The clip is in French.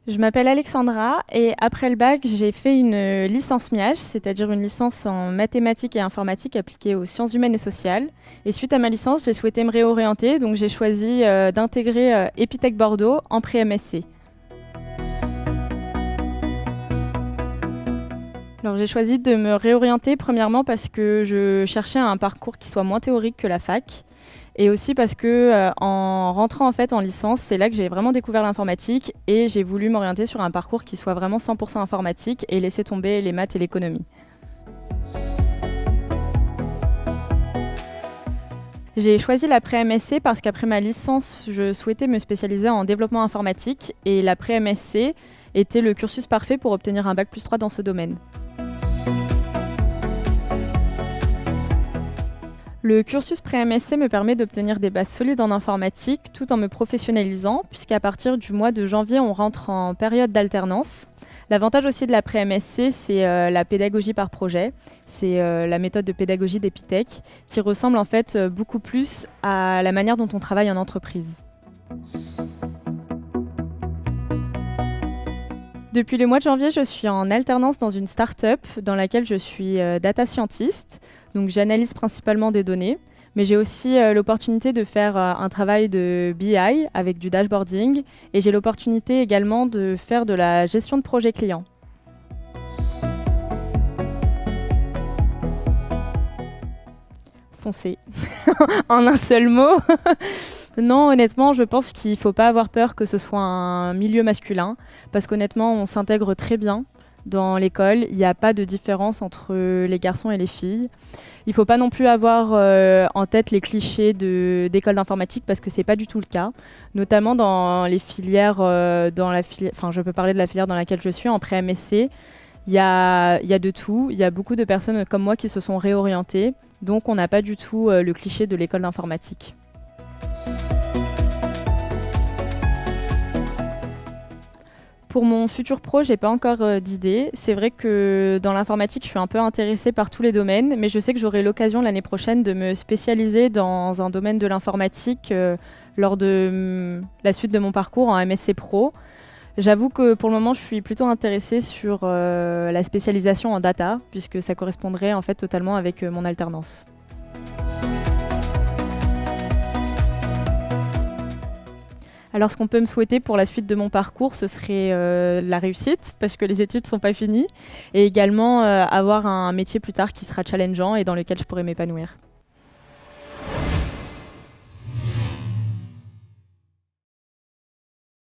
Je m'appelle Alexandra et après le bac, j'ai fait une licence MIAGE, c'est-à-dire une licence en mathématiques et informatique appliquée aux sciences humaines et sociales. Et suite à ma licence, j'ai souhaité me réorienter, donc j'ai choisi d'intégrer Epitech Bordeaux en pré-MSc. Alors j'ai choisi de me réorienter premièrement parce que je cherchais un parcours qui soit moins théorique que la fac. Et aussi parce que en rentrant en fait en licence, c'est là que j'ai vraiment découvert l'informatique et j'ai voulu m'orienter sur un parcours qui soit vraiment 100% informatique et laisser tomber les maths et l'économie. J'ai choisi la pré-MSc parce qu'après ma licence, je souhaitais me spécialiser en développement informatique et la pré-MSc était le cursus parfait pour obtenir un bac+3 dans ce domaine. Le cursus pré-MSc me permet d'obtenir des bases solides en informatique tout en me professionnalisant, puisqu'à partir du mois de janvier, on rentre en période d'alternance. L'avantage aussi de la pré-MSc, c'est la pédagogie par projet. C'est la méthode de pédagogie d'Epitech, qui ressemble en fait beaucoup plus à la manière dont on travaille en entreprise. Depuis le mois de janvier, je suis en alternance dans une start-up dans laquelle je suis data scientist. Donc j'analyse principalement des données, mais j'ai aussi l'opportunité de faire un travail de BI avec du dashboarding et j'ai l'opportunité également de faire de la gestion de projet client. Foncez. En un seul mot. Non, honnêtement, je pense qu'il ne faut pas avoir peur que ce soit un milieu masculin, parce qu'honnêtement, on s'intègre très bien dans l'école. Il n'y a pas de différence entre les garçons et les filles. Il ne faut pas non plus avoir en tête les clichés d'école d'informatique, parce que ce n'est pas du tout le cas, notamment dans les filières, enfin, je peux parler de la filière dans laquelle je suis, en pré-MSc. Il y a de tout. Il y a beaucoup de personnes comme moi qui se sont réorientées, donc on n'a pas du tout le cliché de l'école d'informatique. Pour mon futur pro, j'ai pas encore d'idée. C'est vrai que dans l'informatique, je suis un peu intéressée par tous les domaines, mais je sais que j'aurai l'occasion l'année prochaine de me spécialiser dans un domaine de l'informatique lors de la suite de mon parcours en MSc Pro. J'avoue que pour le moment, je suis plutôt intéressée sur la spécialisation en data, puisque ça correspondrait en fait totalement avec mon alternance. Alors, ce qu'on peut me souhaiter pour la suite de mon parcours, ce serait la réussite, parce que les études ne sont pas finies, et également avoir un métier plus tard qui sera challengeant et dans lequel je pourrais m'épanouir.